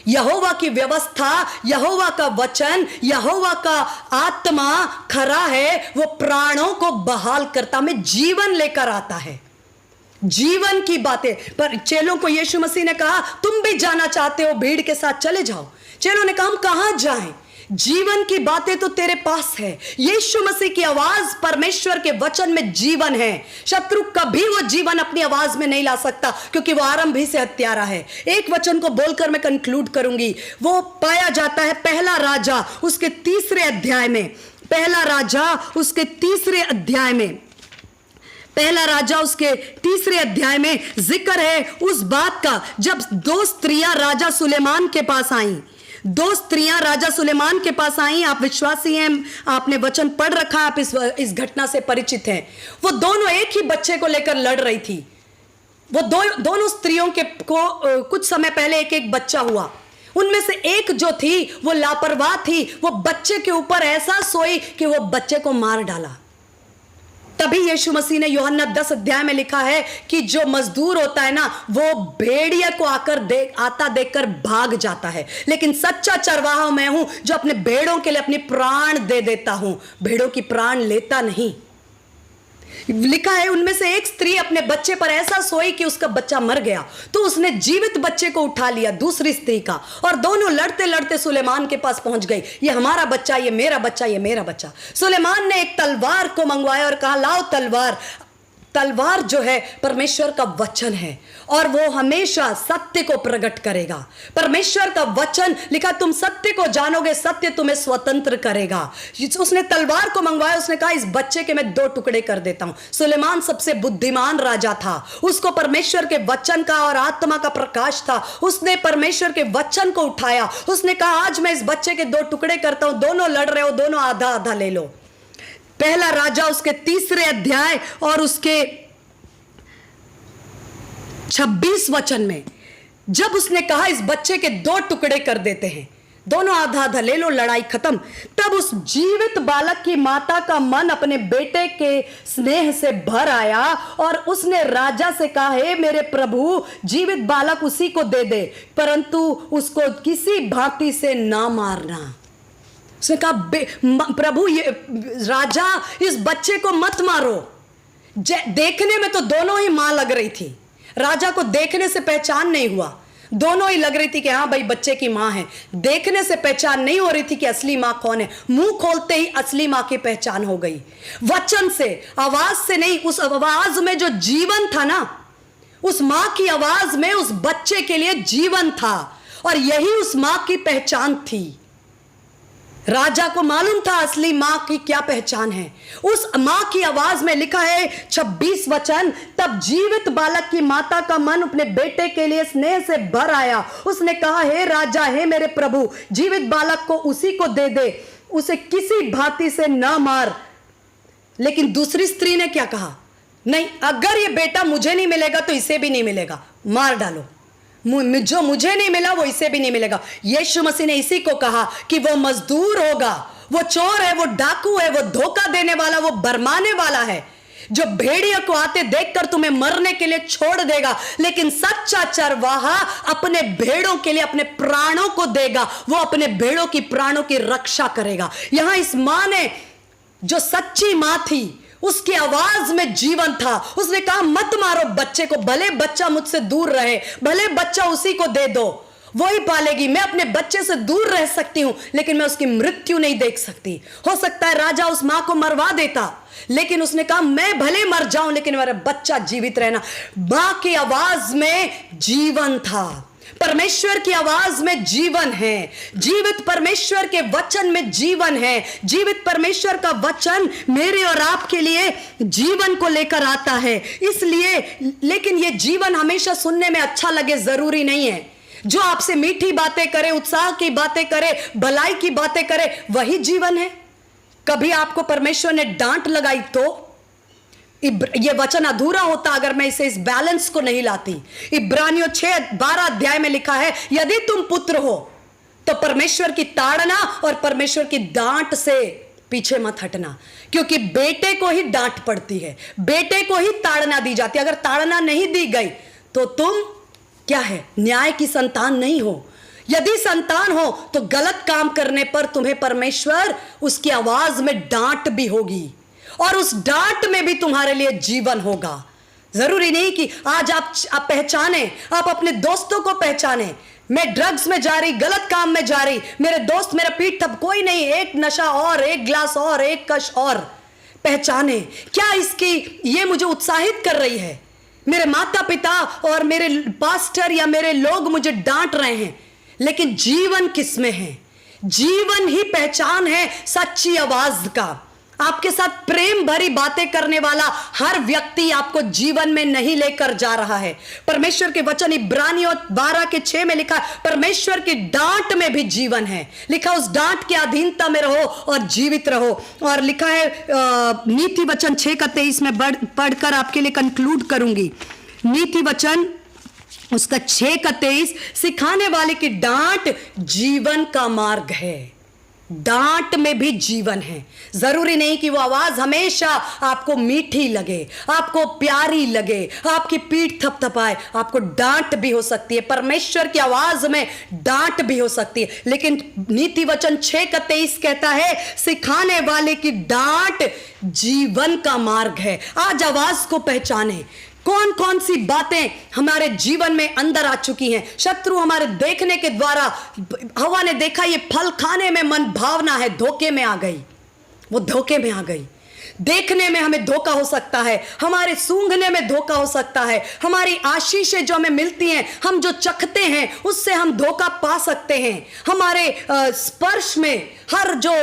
यहोवा की व्यवस्था, यहोवा का वचन, यहोवा का आत्मा खरा है, वो प्राणों को बहाल करता, में जीवन लेकर आता है। जीवन की बातें। पर चेलों को यीशु मसीह ने कहा, तुम भी जाना चाहते हो, भीड़ के साथ चले जाओ। चेलों ने कहा, हम कहां जाएं? जीवन की बातें तो तेरे पास है। यीशु मसीह की आवाज, परमेश्वर के वचन में जीवन है। शत्रु कभी वो जीवन अपनी आवाज में नहीं ला सकता, क्योंकि वो आरंभ ही से हत्यारा है। एक वचन को बोलकर मैं कंक्लूड करूंगी। वो पाया जाता है पहला राजा उसके 3 अध्याय में। पहला राजा उसके 3 अध्याय में, पहला राजा उसके 3 अध्याय में जिक्र है उस बात का, जब 2 स्त्रियां राजा सुलेमान के पास आईं। 2 स्त्रियां राजा सुलेमान के पास आई। आप विश्वासी हैं, आपने वचन पढ़ रखा, आप इस घटना से परिचित हैं। वो दोनों एक ही बच्चे को लेकर लड़ रही थी। वो दोनों स्त्रियों को कुछ समय पहले एक बच्चा हुआ। उनमें से एक जो थी वो लापरवाह थी, वो बच्चे के ऊपर ऐसा सोई कि वो बच्चे को मार डाला। तभी यीशु मसीह ने यूहन्ना 10 अध्याय में लिखा है कि जो मजदूर होता है ना, वो भेड़िया को आता देखकर भाग जाता है, लेकिन सच्चा चरवाहा मैं हूं जो अपने भेड़ों के लिए अपनी प्राण दे देता हूं, भेड़ों की प्राण लेता नहीं। लिखा है उनमें से एक स्त्री अपने बच्चे पर ऐसा सोई कि उसका बच्चा मर गया, तो उसने जीवित बच्चे को उठा लिया दूसरी स्त्री का, और दोनों लड़ते लड़ते सुलेमान के पास पहुंच गई। ये हमारा बच्चा, ये मेरा बच्चा, ये मेरा बच्चा। सुलेमान ने एक तलवार को मंगवाया और कहा, लाओ तलवार। तलवार जो है परमेश्वर का वचन है, और वो हमेशा सत्य को प्रकट करेगा। परमेश्वर का वचन लिखा, तुम सत्य को जानोगे, सत्य तुम्हें स्वतंत्र करेगा। उसने तलवार को मंगवाया, उसने कहा, इस बच्चे के मैं 2 टुकड़े कर देता हूं। सुलेमान सबसे बुद्धिमान राजा था, उसको परमेश्वर के वचन का और आत्मा का प्रकाश था। उसने परमेश्वर के वचन को उठाया, उसने कहा, आज मैं इस बच्चे के 2 टुकड़े करता हूं, दोनों लड़ रहे हो, दोनों आधा आधा ले लो। पहला राजा उसके 3 अध्याय और उसके 26 वचन में, जब उसने कहा इस बच्चे के 2 टुकड़े कर देते हैं, दोनों आधा आधा ले लो, लड़ाई खत्म, तब उस जीवित बालक की माता का मन अपने बेटे के स्नेह से भर आया, और उसने राजा से कहा, हे मेरे प्रभु, जीवित बालक उसी को दे दे, परंतु उसको किसी भांति से ना मारना। उसने कहा, प्रभु, ये राजा, इस बच्चे को मत मारो। देखने में तो दोनों ही मां लग रही थी, राजा को देखने से पहचान नहीं हुआ, दोनों ही लग रही थी कि हाँ भाई बच्चे की मां है। देखने से पहचान नहीं हो रही थी कि असली मां कौन है। मुंह खोलते ही असली मां की पहचान हो गई। वचन से, आवाज से नहीं, उस आवाज में जो जीवन था ना, उस मां की आवाज में उस बच्चे के लिए जीवन था, और यही उस मां की पहचान थी। राजा को मालूम था असली मां की क्या पहचान है। उस मां की आवाज में लिखा है 26 वचन, तब जीवित बालक की माता का मन अपने बेटे के लिए स्नेह से भर आया। उसने कहा, हे राजा, हे मेरे प्रभु, जीवित बालक को उसी को दे दे, उसे किसी भांति से ना मार। लेकिन दूसरी स्त्री ने क्या कहा, नहीं, अगर ये बेटा मुझे नहीं मिलेगा तो इसे भी नहीं मिलेगा, मार डालो। जो मुझे नहीं मिला वो इसे भी नहीं मिलेगा। यीशु मसीह ने इसी को कहा कि वो मजदूर होगा, वो चोर है, वो डाकू है, वो धोखा देने वाला, वो भरमाने वाला है, जो भेड़िया को आते देखकर तुम्हें मरने के लिए छोड़ देगा, लेकिन सच्चा चरवाहा अपने भेड़ों के लिए अपने प्राणों को देगा। वो अपने भेड़ों की प्राणों की रक्षा करेगा। यहां इस मां ने, जो सच्ची मां थी, उसकी आवाज में जीवन था। उसने कहा, मत मारो बच्चे को, भले बच्चा मुझसे दूर रहे, भले बच्चा उसी को दे दो। वही पालेगी। मैं अपने बच्चे से दूर रह सकती हूं, लेकिन मैं उसकी मृत्यु नहीं देख सकती। हो सकता है राजा उस मां को मरवा देता, लेकिन उसने कहा मैं भले मर जाऊं लेकिन मेरा बच्चा जीवित रहना। मां की आवाज में जीवन था, परमेश्वर की आवाज में जीवन है, जीवित परमेश्वर के वचन में जीवन है। जीवित परमेश्वर का वचन मेरे और आपके लिए जीवन को लेकर आता है। इसलिए, लेकिन यह जीवन हमेशा सुनने में अच्छा लगे जरूरी नहीं है। जो आपसे मीठी बातें करे, उत्साह की बातें करे, भलाई की बातें करे, वही जीवन है। कभी आपको परमेश्वर ने डांट लगाई तो ये वचन अधूरा होता अगर मैं इस बैलेंस को नहीं लाती। इब्रानियों 6:12 अध्याय में लिखा है, यदि तुम पुत्र हो तो परमेश्वर की ताड़ना और परमेश्वर की डांट से पीछे मत हटना, क्योंकि बेटे को ही डांट पड़ती है, बेटे को ही ताड़ना दी जाती है। अगर ताड़ना नहीं दी गई तो तुम क्या है, न्याय की संतान नहीं हो। यदि संतान हो तो गलत काम करने पर तुम्हें परमेश्वर उसकी आवाज में डांट भी होगी, और उस डांट में भी तुम्हारे लिए जीवन होगा। जरूरी नहीं कि आज आप पहचाने, आप अपने दोस्तों को पहचाने, मैं ड्रग्स में जा रही, गलत काम में जा रही, मेरे दोस्त मेरा पीठ थप, कोई नहीं, एक नशा और, एक ग्लास और, एक कश और, पहचाने क्या इसकी ये मुझे उत्साहित कर रही है। मेरे माता पिता और मेरे पास्टर या मेरे लोग मुझे डांट रहे हैं, लेकिन जीवन किसमें है? जीवन ही पहचान है सच्ची आवाज का। आपके साथ प्रेम भरी बातें करने वाला हर व्यक्ति आपको जीवन में नहीं लेकर जा रहा है। परमेश्वर के वचन इब्रानियों 12:6 में लिखा, परमेश्वर की डांट में भी जीवन है। लिखा उस डांट की अधीनता में रहो और जीवित रहो। और लिखा है नीति वचन 6:23 में पढ़कर आपके लिए कंक्लूड करूंगी। नीति वचन उसका 6:23, सिखाने वाले की डांट जीवन का मार्ग है। डांट में भी जीवन है। जरूरी नहीं कि वो आवाज हमेशा आपको मीठी लगे, आपको प्यारी लगे, आपकी पीठ थपथपाए। आपको डांट भी हो सकती है, परमेश्वर की आवाज में डांट भी हो सकती है, लेकिन नीति वचन 6:23 कहता है, सिखाने वाले की डांट जीवन का मार्ग है। आज आवाज को पहचाने। कौन कौन सी बातें हमारे जीवन में अंदर आ चुकी हैं। शत्रु हमारे देखने के द्वारा, हवा ने देखा ये फल खाने में मन भावना है, धोखे में आ गई, वो धोखे में आ गई। देखने में हमें धोखा हो सकता है, हमारे सूंघने में धोखा हो सकता है, हमारी आशीषें जो हमें मिलती हैं, हम जो चखते हैं उससे हम धोखा पा सकते हैं। हमारे स्पर्श में हर जो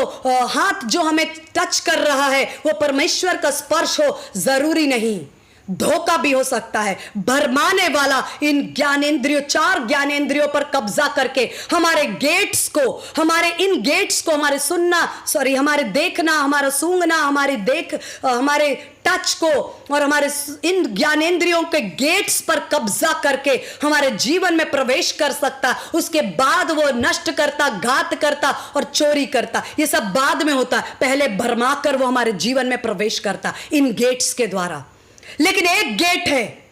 हाथ जो हमें टच कर रहा है वो परमेश्वर का स्पर्श हो, जरूरी नहीं, धोखा भी हो सकता है। भरमाने वाला इन ज्ञानेंद्रियों, 4 ज्ञानेंद्रियों पर कब्जा करके हमारे गेट्स को, हमारे इन गेट्स को, हमारे देखना, हमारा सूंघना, हमारे टच को और हमारे इन ज्ञानेंद्रियों के गेट्स पर कब्जा करके हमारे जीवन में प्रवेश कर सकता। उसके बाद वो नष्ट करता, घात करता और चोरी करता। ये सब बाद में होता, पहले भरमा कर वो हमारे जीवन में प्रवेश करता इन गेट्स के द्वारा। लेकिन एक गेट है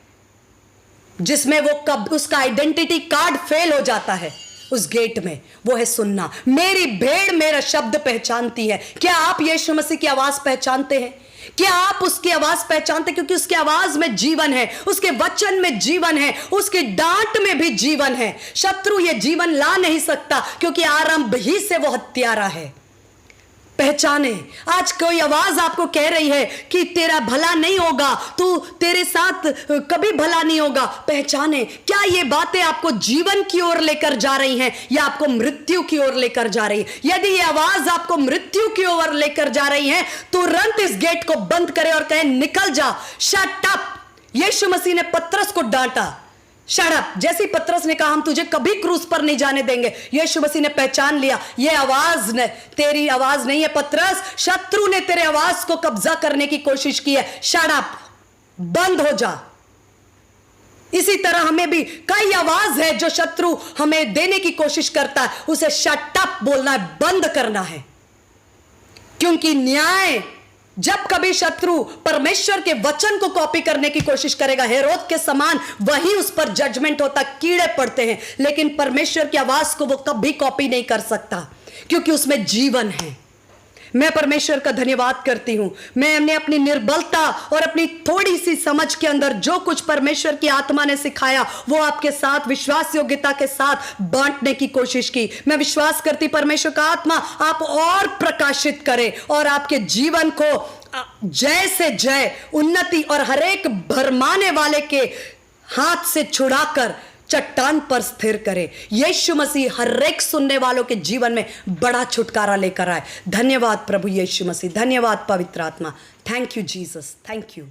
जिसमें वो उसका आइडेंटिटी कार्ड फेल हो जाता है। उस गेट में वो है सुनना। मेरी भेड़ मेरा शब्द पहचानती है। क्या आप यीशु मसीह की आवाज पहचानते हैं? क्या आप उसकी आवाज पहचानते? क्योंकि उसकी आवाज में जीवन है, उसके वचन में जीवन है, उसकी डांट में भी जीवन है। शत्रु ये जीवन ला नहीं सकता, क्योंकि आरंभ ही से वो हत्यारा है। पहचाने। आज कोई आवाज आपको कह रही है कि तेरा भला नहीं होगा, तेरे साथ कभी भला नहीं होगा। पहचाने, क्या ये बातें आपको जीवन की ओर लेकर जा रही हैं या आपको मृत्यु की ओर लेकर जा रही है? यदि ये आवाज आपको मृत्यु की ओर लेकर जा रही है, तुरंत इस गेट को बंद करें और कहें निकल जा, शट अप। यीशु मसीह ने पतरस को डांटा, शट अप। जैसे ही पतरस ने कहा हम तुझे कभी क्रूस पर नहीं जाने देंगे, यीशु मसीह ने पहचान लिया ये आवाज ने तेरी आवाज नहीं है पतरस, शत्रु ने तेरे आवाज को कब्जा करने की कोशिश की है, शट अप, बंद हो जा। इसी तरह हमें भी कई आवाज है जो शत्रु हमें देने की कोशिश करता है, उसे शट अप बोलना है, बंद करना है। क्योंकि न्याय, जब कभी शत्रु परमेश्वर के वचन को कॉपी करने की कोशिश करेगा, हेरोद के समान, वही उस पर जजमेंट होता, कीड़े पड़ते हैं। लेकिन परमेश्वर की आवाज को वो कभी कॉपी नहीं कर सकता, क्योंकि उसमें जीवन है। मैं परमेश्वर का धन्यवाद करती हूँ। मैंने अपनी निर्बलता और अपनी थोड़ी सी समझ के अंदर जो कुछ परमेश्वर की आत्मा ने सिखाया वो आपके साथ विश्वास योग्यता के साथ बांटने की कोशिश की। मैं विश्वास करती परमेश्वर का आत्मा आप और प्रकाशित करे और आपके जीवन को जय से जय, उन्नति और हरेक भरमाने वाले के हाथ से छुड़ाकर चट्टान पर स्थिर करे। यीशु मसीह हर एक सुनने वालों के जीवन में बड़ा छुटकारा लेकर आए। धन्यवाद प्रभु यीशु मसीह, धन्यवाद पवित्र आत्मा। Thank you Jesus, thank you.